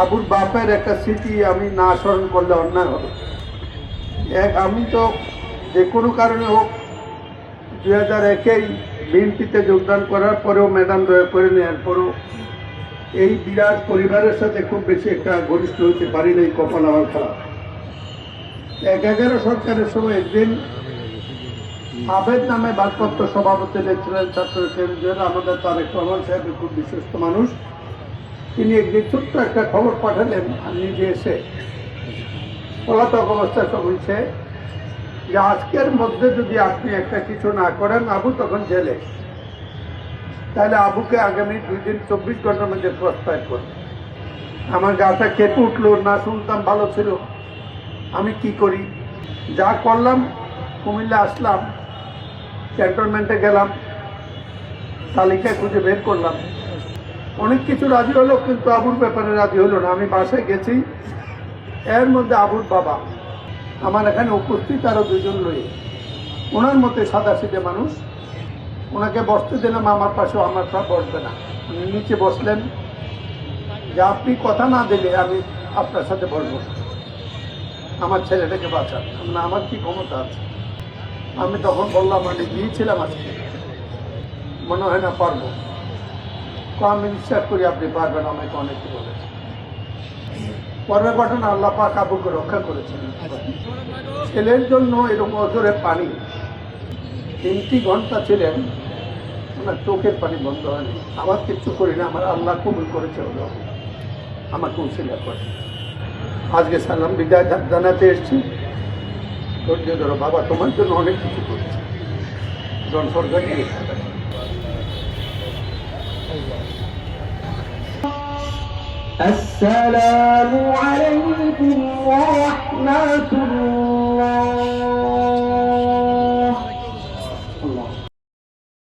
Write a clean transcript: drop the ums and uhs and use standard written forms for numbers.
আবুর বাপের একটা স্মৃতি আমি না স্মরণ করলে অন্যায় হবে। আমি তো যে কোনো কারণে হোক 2001-এই বিএনপিতে যোগদান করার পরেও ম্যাডাম দয়া করে নেওয়ার পরেও এই বিরাট পরিবারের সাথে খুব বেশি একটা ঘনিষ্ঠ হতে পারি নাই, কপাল আমার খারাপ। 11 সরকারের সময় একদিন আবেদ নামে ভারপ্রাপ্ত সভাপতি ছিলেন ছাত্র কেন্দ্রের আমাদের তারেক রহমান সাহেব, খুব বিশ্বস্ত মানুষ। তিনি একদিন ছোট্ট একটা খবর পাঠালেন, আর নিজে এসে পলাতক অবস্থায় বলছে যে আজকের মধ্যে যদি আপনি একটা কিছু না করেন, আবু তখন জেলে, তাহলে আবুকে আগামী 2 দিন 24 ঘন্টার মধ্যে প্রস্তাব করবে। আমার গাটা কেঁপে উঠলো, না শুনতাম ভালো ছিল। আমি কি করি, যা করলাম, কুমিল্লা আসলাম, ক্যান্টনমেন্টে গেলাম, তালিকায় খুঁজে বের করলাম, অনেক কিছু রাজি হলো, কিন্তু আবুর ব্যাপারে রাজি হলো না। আমি বাসায় গেছি, এর মধ্যে আবুর বাবা আমার এখানে উপস্থিত, আরও 2 জন লয়ে, ওনার মতে সাদাসিধে মানুষ, ওনাকে বসতে দিলাম আমার পাশে, আমার সব বসবে না। উনি নিচে বসলেন যে আপনি কথা না দিলে আমি আপনার সাথে বসবো, আমার ছেলেটাকে বাঁচান। না, আমার কি ক্ষমতা আছে? আমি তখন বললাম আমি গিয়েছিলাম আজকে, মনে হয় না পারবো। আমি বিশ্বাস করি আপনি পারবেন, আমাকে অনেকে বলেছে। পরের ঘটনা, আল্লাহ পাক আবুকে রক্ষা করেছেন। ছেলের জন্য এরকম অজরে পানি 3 ঘন্টা ছিলেন, ওনার চোখের পানি বন্ধ হয়নি। আমার কিচ্ছু করি না, আমার আল্লাহ কবুল করেছে, হলো আমাকে উসিলা করে। আজকে সালাম বিদায় জানাতে এসেছি। ধৈর্য ধরো বাবা, তোমার জন্য অনেক কিছু করছে। জন সরকার السلام